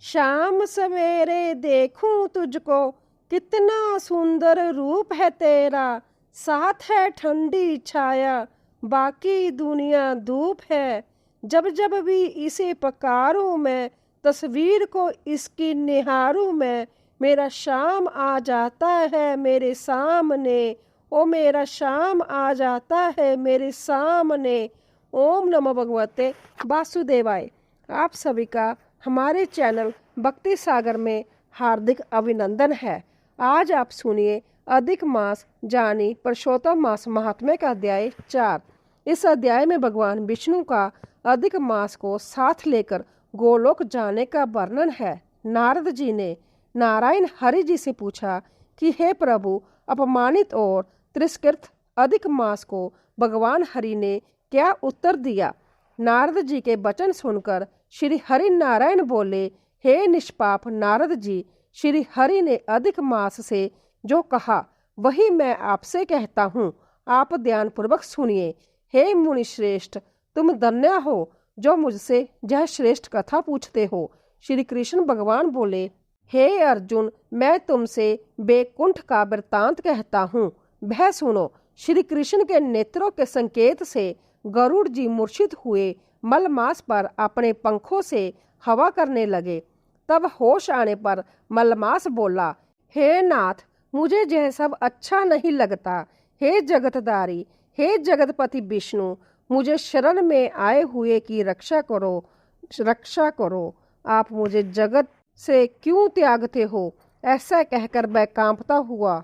शाम सवेरे देखूं तुझको, कितना सुंदर रूप है तेरा। साथ है ठंडी छाया, बाकी दुनिया धूप है। जब जब भी इसे पकारूं मैं, तस्वीर को इसकी निहारूं मैं, मेरा शाम आ जाता है मेरे सामने। ओ मेरा शाम आ जाता है मेरे सामने। ओम नमो भगवते वासुदेवाय। आप सभी का हमारे चैनल भक्ति सागर में हार्दिक अभिनंदन है। आज आप सुनिए अधिक मास जानी पुरुषोत्तम मास महात्म्य का अध्याय 4। इस अध्याय में भगवान विष्णु का अधिक मास को साथ लेकर गोलोक जाने का वर्णन है। नारद जी ने नारायण हरि जी से पूछा कि हे प्रभु, अपमानित और तिरस्कृत अधिक मास को भगवान हरि ने क्या उत्तर दिया। नारद जी के वचन सुनकर श्री हरि नारायण बोले, हे निष्पाप नारद जी, श्री हरि ने अधिक मास से जो कहा वही मैं आपसे कहता हूँ। आप ध्यान पूर्वक सुनिए। हे मुनि श्रेष्ठ, तुम धन्य हो जो मुझसे यह श्रेष्ठ कथा पूछते हो। श्री कृष्ण भगवान बोले, हे अर्जुन, मैं तुमसे बैकुंठ का वृतांत कहता हूँ, वह सुनो। श्री कृष्ण के नेत्रों के संकेत से गरुड़ जी मूर्छित हुए मलमास पर अपने पंखों से हवा करने लगे। तब होश आने पर मलमास बोला, हे नाथ, मुझे यह सब अच्छा नहीं लगता। हे जगतधारी, हे जगतपति विष्णु, मुझे शरण में आए हुए की रक्षा करो, रक्षा करो। आप मुझे जगत से क्यों त्यागते हो? ऐसा कहकर वह कांपता हुआ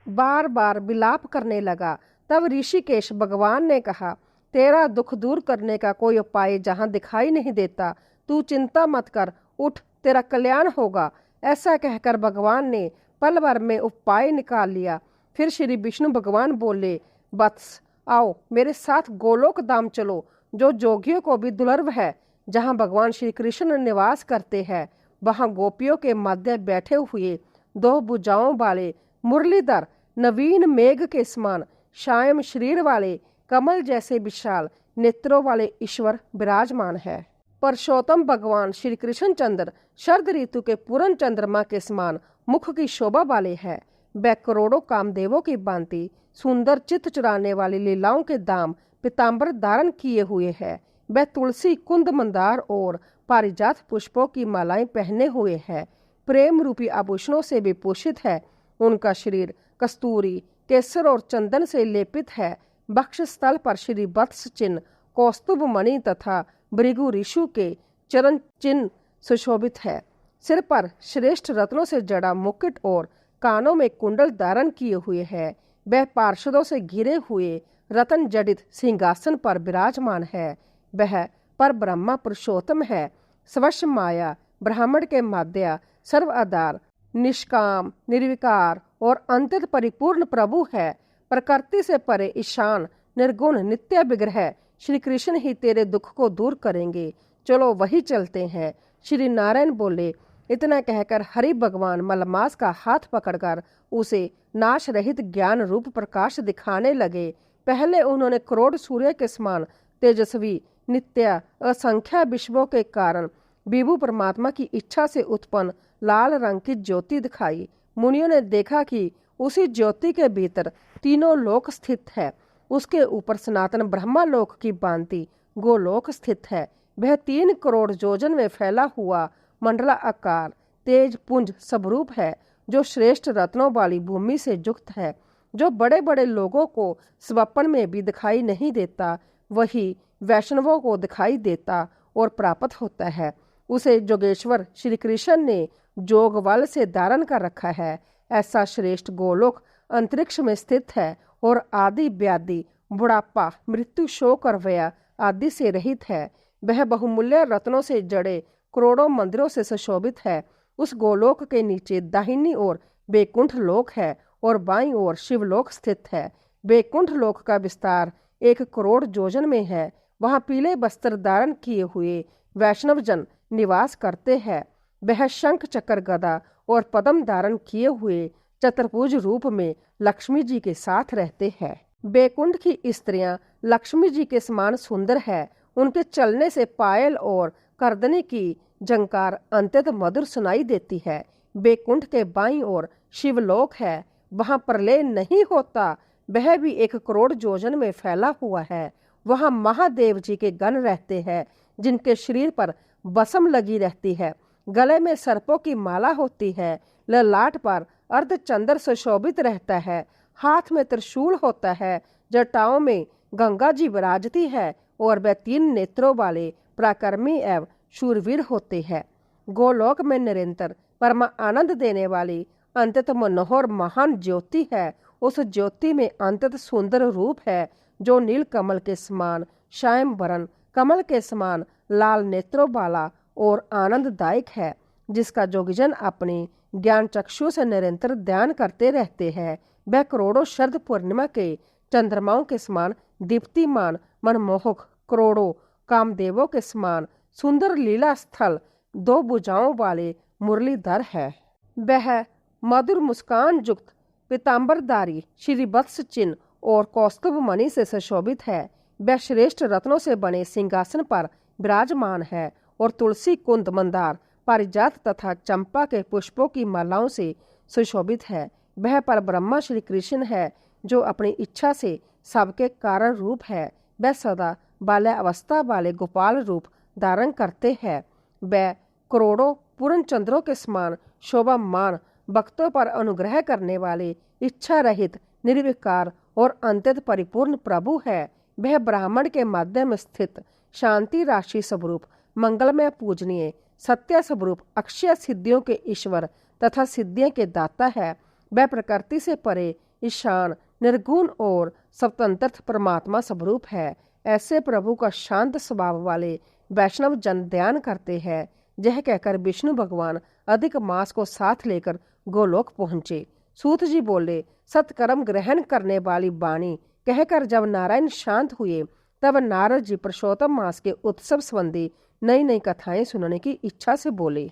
बार बार विलाप करने लगा। तब ऋषिकेश भगवान ने कहा, तेरा दुख दूर करने का कोई उपाय जहाँ दिखाई नहीं देता, तू चिंता मत कर, उठ, तेरा कल्याण होगा। ऐसा कहकर भगवान ने पल भर में उपाय निकाल लिया। फिर श्री विष्णु भगवान बोले, वत्स, आओ मेरे साथ गोलोक धाम चलो, जो जोगियों को भी दुर्लभ है, जहाँ भगवान श्री कृष्ण निवास करते हैं। वहाँ गोपियों के मध्य बैठे हुए दो भुजाओं वाले मुरलीधर नवीन मेघ के समान श्याम शरीर वाले कमल जैसे विशाल नेत्रों वाले ईश्वर विराजमान है। पुरुषोत्तम भगवान श्री कृष्ण चंद्र शरद ऋतु के पूर्ण चंद्रमा के समान मुख की शोभा वाले है। वह करोड़ों कामदेवों की भांति सुंदर चित्त चुराने वाली लीलाओं के दाम पीताम्बर धारण किए हुए है। वह तुलसी, कुंद, मंदार और पारिजात पुष्पों की मालाएं पहने हुए है। प्रेम रूपी आभूषणों से विभूषित है। उनका शरीर कस्तूरी, केसर और चंदन से लेपित है। वक्ष स्थल पर श्री वत्स चिन्ह, कौस्तुभ मणि तथा भृगु ऋषु के चरण चिन्ह सुशोभित है। सिर पर श्रेष्ठ रत्नों से जड़ा मुकुट और कानों में कुंडल धारण किए हुए है। वह पार्षदों से घिरे हुए रतन जडित सिंहासन पर विराजमान है। वह पर ब्रह्मा पुरुषोत्तम है। स्वश माया, ब्राह्मण के माध्य, सर्व आधार, निष्काम, निर्विकार और अंतत परिपूर्ण प्रभु है। प्रकृति से परे ईशान, निर्गुण, नित्य विग्रह श्री कृष्ण ही तेरे दुख को दूर करेंगे। चलो वही चलते हैं। श्री नारायण बोले। इतना कहकर हरि भगवान मलमास का हाथ पकड़कर उसे नाश रहित ज्ञान रूप प्रकाश दिखाने लगे। पहले उन्होंने करोड़ सूर्य के समान तेजस्वी, नित्य, असंख्य विश्वों के कारण विभु परमात्मा की इच्छा से उत्पन्न लाल रंग की ज्योति दिखाई। मुनियों ने देखा कि उसी ज्योति के भीतर तीनों लोक स्थित है। उसके ऊपर सनातन ब्रह्मा लोक की भांति गोलोक स्थित है। वह 3 करोड़ योजन में फैला हुआ मंडला आकार तेज पुंज स्वरूप है, जो श्रेष्ठ रत्नों वाली भूमि से युक्त है। जो बड़े बड़े लोगों को स्वप्न में भी दिखाई नहीं देता, वही वैष्णवों को दिखाई देता और प्राप्त होता है। उसे जोगेश्वर श्री कृष्ण ने जोग बल से धारण कर रखा है। ऐसा श्रेष्ठ गोलोक अंतरिक्ष में स्थित है और आदि व्याधि, बुढ़ापा, मृत्यु, शोक और व्यय आदि से रहित है। वह बहुमूल्य रत्नों से जड़े करोड़ों मंदिरों से सुशोभित है। उस गोलोक के नीचे दाहिनी ओर बैकुंठ लोक है और बाईं ओर शिवलोक स्थित है। बैकुंठ लोक का विस्तार 1 करोड़ योजन में है। वहाँ पीले वस्त्र धारण किए हुए वैष्णव जन निवास करते हैं। वह शंख, चक्र, गदा और पद्म धारण किए हुए चतुर्भुज रूप में लक्ष्मी जी के साथ रहते हैं। बैकुंठ की स्त्रियां लक्ष्मी जी के समान सुंदर है। उनके चलने से पायल और करदनी की जंकार अत्यंत मधुर सुनाई देती है। बैकुंठ के बाईं ओर शिवलोक है, वहां प्रलय नहीं होता, वह भी 1 करोड़ योजन में फैला हुआ है। वहां महादेव जी के गण रहते हैं, जिनके शरीर पर बसम लगी रहती है, गले में सर्पों की माला होती है, ललाट पर अर्धचंद्र सुशोभित रहता है, हाथ में त्रिशूल होता है, जटाओं में गंगा जी विराजती है और वह 3 नेत्रों वाले पराक्रमी एवं शूरवीर होते हैं। गोलोक में निरंतर परमा आनंद देने वाली अत्यंत मनोहर महान ज्योति है। उस ज्योति में अत्यंत सुंदर रूप है, जो नील कमल के समान श्याम वरण, कमल के समान लाल नेत्रों वाला और आनंददायक है, जिसका जोगीजन अपनी ज्ञान चक्षु से निरंतर ध्यान करते रहते हैं। वह करोड़ों शरद पूर्णिमा के चंद्रमाओं के समान दीप्तिमान, मनमोहक, करोड़ों कामदेवों के समान सुंदर लीला स्थल, 2 भुजाओं वाले मुरलीधर है। वह मधुर मुस्कान युक्त पीताम्बरधारी, श्रीवत्स चिन्ह और कौस्तुभ मणि से सुशोभित है। वह श्रेष्ठ रत्नों से बने सिंहासन पर विराजमान है और तुलसी, कुंद, मंदार, पारिजात तथा चंपा के पुष्पों की मालाओं से सुशोभित है। वह पर ब्रह्मा श्री कृष्ण है, जो अपनी इच्छा से सबके कारण रूप है। वह सदा बाल्यावस्था वाले गोपाल रूप धारण करते हैं। वह करोड़ों पूर्ण चंद्रों के समान शोभामान, भक्तों पर अनुग्रह करने वाले, इच्छा रहित, निर्विकार और अत्यंत परिपूर्ण प्रभु है। वह ब्राह्मण के मध्य में स्थित शांति राशि स्वरूप, मंगलमय, पूजनीय, सत्य स्वरूप, अक्षय सिद्धियों के ईश्वर तथा सिद्धियों के दाता है। वह प्रकृति से परे, ईशान, निर्गुण और स्वतंत्र परमात्मा स्वरूप है। ऐसे प्रभु का शांत स्वभाव वाले वैष्णव जन ध्यान करते हैं। यह कहकर विष्णु भगवान अधिक मास को साथ लेकर गोलोक पहुंचे। सूत जी बोले, सत्कर्म ग्रहण करने वाली वाणी कहकर जब नारायण शांत हुए, तब नारद जी पुरुषोत्तम मास के उत्सव संबंधी नई नई कथाएं सुनने की इच्छा से बोले।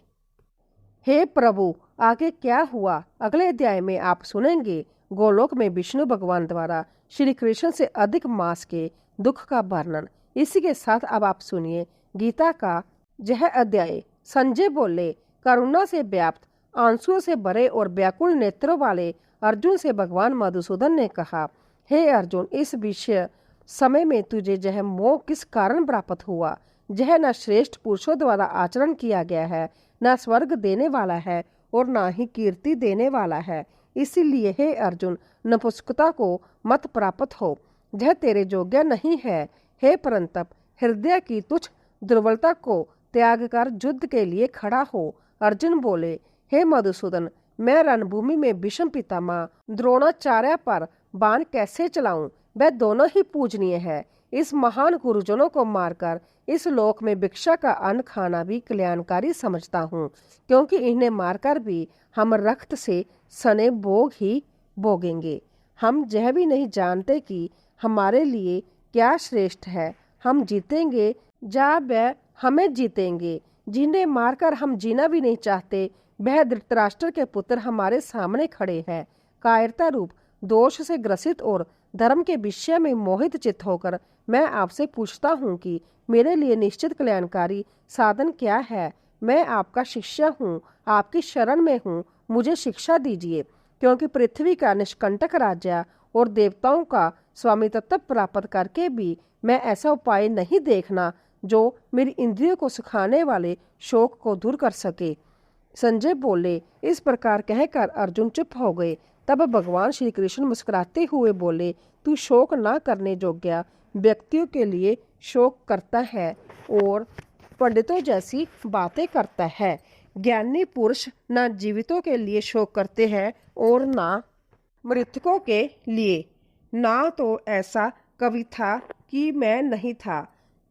हे प्रभु, आगे क्या हुआ अगले अध्याय में आप सुनेंगे। गोलोक में विष्णु भगवान द्वारा श्री कृष्ण से अधिक मास के दुख का वर्णन। इसी के साथ अब आप सुनिए गीता का यह अध्याय। संजय बोले, करुणा से व्याप्त, आंसुओं से भरे और व्याकुल नेत्रों वाले अर्जुन से भगवान मधुसूदन ने कहा, हे अर्जुन, इस विषय समय में तुझे यह मोह किस कारण प्राप्त हुआ? यह न श्रेष्ठ पुरुषों द्वारा आचरण किया गया है, न स्वर्ग देने वाला है और न ही कीर्ति देने वाला है। इसीलिए हे अर्जुन, नपुंसकता को मत प्राप्त हो, यह तेरे योग्य नहीं है। हे परंतप, हृदय की तुच्छ दुर्बलता को त्याग कर युद्ध के लिए खड़ा हो। अर्जुन बोले, हे मधुसूदन, मैं रणभूमि में भीष्म पितामह द्रोणाचार्य पर बाण कैसे चलाऊं? वह दोनों ही पूजनीय है। इस महान गुरुजनों को मारकर इस लोक में भिक्षा का अन्न खाना भी कल्याणकारी समझता हूँ, क्योंकि इन्हें मारकर भी हम रक्त से सने भोग ही भोगेंगे। हम यह भी नहीं जानते कि हमारे लिए क्या श्रेष्ठ है, हम जीतेंगे या वह हमें जीतेंगे। जिन्हें मारकर हम जीना भी नहीं चाहते, वह धृतराष्ट्र के पुत्र हमारे सामने खड़े हैं। कायरता रूप दोष से ग्रसित और धर्म के विषय में मोहित चित्त होकर मैं आपसे पूछता हूँ कि मेरे लिए निश्चित कल्याणकारी साधन क्या है? मैं आपका शिष्य हूँ, आपकी शरण में हूँ, मुझे शिक्षा दीजिए, क्योंकि पृथ्वी का निष्कंटक राज्य और देवताओं का स्वामित्व प्राप्त करके भी मैं ऐसा उपाय नहीं देखना जो मेरी इंद्रियों को सुखाने वाले शोक को दूर कर सके। संजय बोले, इस प्रकार कहकर अर्जुन चुप हो गए। तब भगवान श्री कृष्ण मुस्कुराते हुए बोले, तू शोक न करने योग्य व्यक्तियों के लिए शोक करता है और पंडितों जैसी बातें करता है। ज्ञानी पुरुष न जीवितों के लिए शोक करते हैं और न मृतकों के लिए। ना तो ऐसा कभी था कि मैं नहीं था,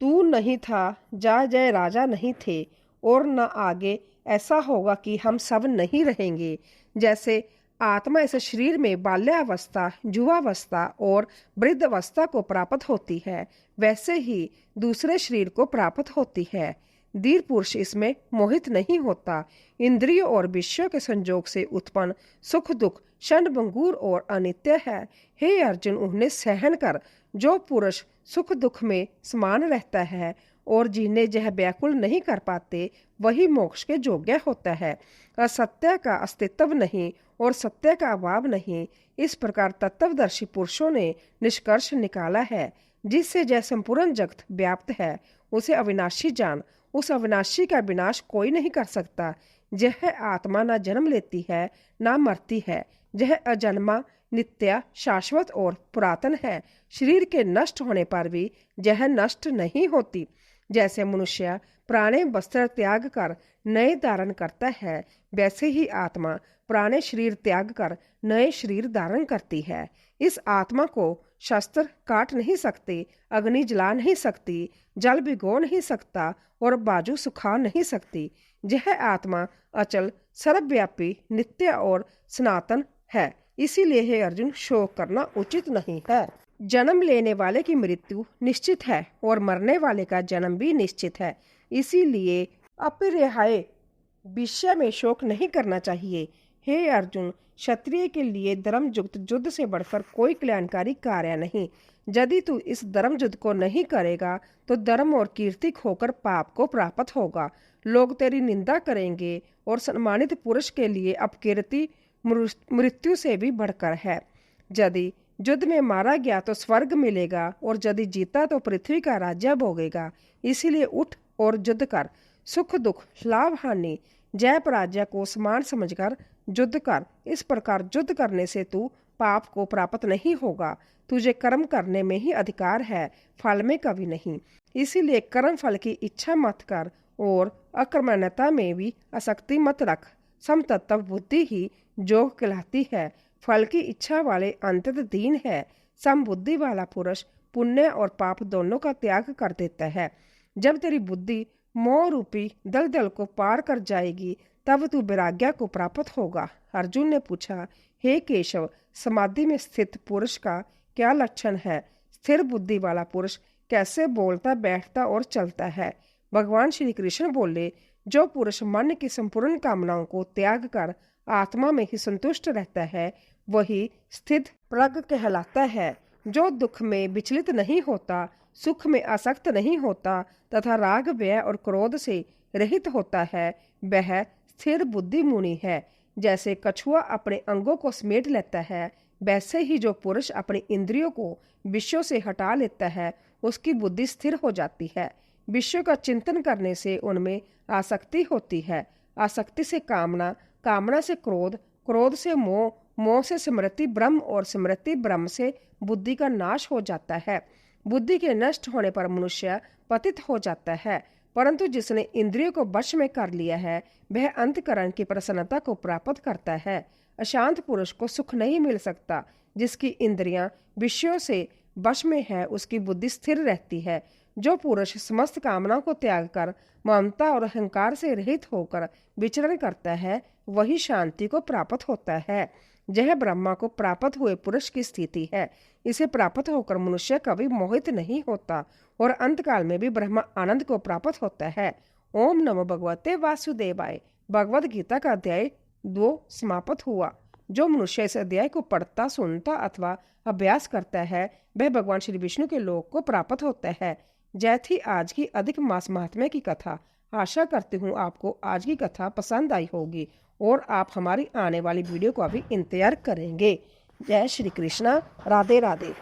तू नहीं था, जय राजा नहीं थे, और न आगे ऐसा होगा कि हम सब नहीं रहेंगे। जैसे आत्मा इस शरीर में बाल्यावस्था, युवावस्था और वृद्धावस्था को प्राप्त होती है, वैसे ही दूसरे शरीर को प्राप्त होती है। धीर पुरुष इसमें मोहित नहीं होता। इंद्रियों और विषयों के संयोग से उत्पन्न सुख दुख क्षणभंगुर और अनित्य है। हे अर्जुन, उन्हें सहन कर। जो पुरुष सुख दुख में समान रहता है और जिन्हें यह व्याकुल नहीं कर पाते वही मोक्ष के योग्य होता है। असत्य का अस्तित्व नहीं और सत्य का अभाव नहीं, इस प्रकार तत्वदर्शी पुरुषों ने निष्कर्ष निकाला है। जिससे यह संपूर्ण जगत व्याप्त है उसे अविनाशी जान। उस अविनाशी का विनाश कोई नहीं कर सकता। यह आत्मा न जन्म लेती है न मरती है। यह अजन्मा, नित्य, शाश्वत और पुरातन है। शरीर के नष्ट होने पर भी यह नष्ट नहीं होती। जैसे मनुष्य पुराने वस्त्र त्याग कर नए धारण करता है, वैसे ही आत्मा पुराने शरीर त्याग कर नए शरीर धारण करती है। इस आत्मा को शस्त्र काट नहीं सकते, अग्नि जला नहीं सकती, जल भिगो नहीं सकता और बाजू सुखा नहीं सकती। यह आत्मा अचल, सर्वव्यापी, नित्य और सनातन है। इसीलिए हे अर्जुन, शोक करना उचित नहीं है। जन्म लेने वाले की मृत्यु निश्चित है और मरने वाले का जन्म भी निश्चित है। इसीलिए अपरिहार्य विषय में शोक नहीं करना चाहिए। हे अर्जुन, क्षत्रिय के लिए धर्मयुक्त युद्ध से बढ़कर कोई कल्याणकारी कार्य नहीं। यदि तू इस धर्म युद्ध को नहीं करेगा तो धर्म और कीर्ति खोकर पाप को प्राप्त होगा। लोग तेरी निंदा करेंगे और सम्मानित पुरुष के लिए अपकीर्ति मृत्यु से भी बढ़कर है। यदि युद्ध में मारा गया तो स्वर्ग मिलेगा और यदि जीता तो पृथ्वी का राज्य भोगेगा। इसीलिए उठ और युद्ध कर। सुख दुख, लाभ हानि, जय पराजय को समान समझकर युद्ध कर। इस प्रकार युद्ध करने से तू पाप को प्राप्त नहीं होगा। तुझे कर्म करने में ही अधिकार है, फल में कभी नहीं। इसीलिए कर्म फल की इच्छा मत कर और अकर्मण्यता में भी आसक्ति मत रख। समतत्व बुद्धि ही योग कहलाती है। फल की इच्छा वाले अंततः दीन है। समबुद्धि वाला पुरुष पुण्य और पाप दोनों का त्याग कर देता है। जब तेरी बुद्धि मोह रूपी दलदल को पार कर जाएगी तब तू वैराग्य को प्राप्त होगा। अर्जुन ने पूछा, हे केशव, समाधि में स्थित पुरुष का क्या लक्षण है? स्थिर बुद्धि वाला पुरुष कैसे बोलता, बैठता और चलता है? भगवान श्री कृष्ण बोले, जो पुरुष मन की संपूर्ण कामनाओं को त्याग कर आत्मा में ही संतुष्ट रहता है वही स्थित प्रज्ञ कहलाता है। जो दुख में विचलित नहीं होता, सुख में आसक्त नहीं होता तथा राग, व्यय और क्रोध से रहित होता है, वह स्थिर बुद्धि मुनि है। जैसे कछुआ अपने अंगों को समेट लेता है, वैसे ही जो पुरुष अपनी इंद्रियों को विषयों से हटा लेता है उसकी बुद्धि स्थिर हो जाती है। विषयों का चिंतन करने से उनमें आसक्ति होती है। आसक्ति से कामना, कामना से क्रोध, क्रोध से मोह, मोह से स्मृति ब्रह्म और स्मृति ब्रह्म से बुद्धि का नाश हो जाता है। बुद्धि के नष्ट होने पर मनुष्य पतित हो जाता है। परंतु जिसने इंद्रियों को वश में कर लिया है वह अंतकरण की प्रसन्नता को प्राप्त करता है। अशांत पुरुष को सुख नहीं मिल सकता। जिसकी इंद्रियां विषयों से वश में है उसकी बुद्धि स्थिर रहती है। जो पुरुष समस्त कामनाओं को त्याग कर ममता और अहंकार से रहित होकर विचरण करता है वही शांति को प्राप्त होता है। यह ब्रह्मा को प्राप्त हुए पुरुष की स्थिति है। इसे प्राप्त होकर मनुष्य कभी मोहित नहीं होता और अंतकाल में भी ब्रह्मा आनंद को प्राप्त होता है। ओम नमो भगवते वासुदेवाय। भगवद गीता का अध्याय 2 समाप्त हुआ। जो मनुष्य इस अध्याय को पढ़ता, सुनता अथवा अभ्यास करता है वह भगवान श्री विष्णु के लोक को प्राप्त होता है। जय थी आज की अधिक मास महात्म्य की कथा। आशा करती हूँ आपको आज की कथा पसंद आई होगी और आप हमारी आने वाली वीडियो को अभी इंतजार करेंगे। जय श्री कृष्णा। राधे राधे।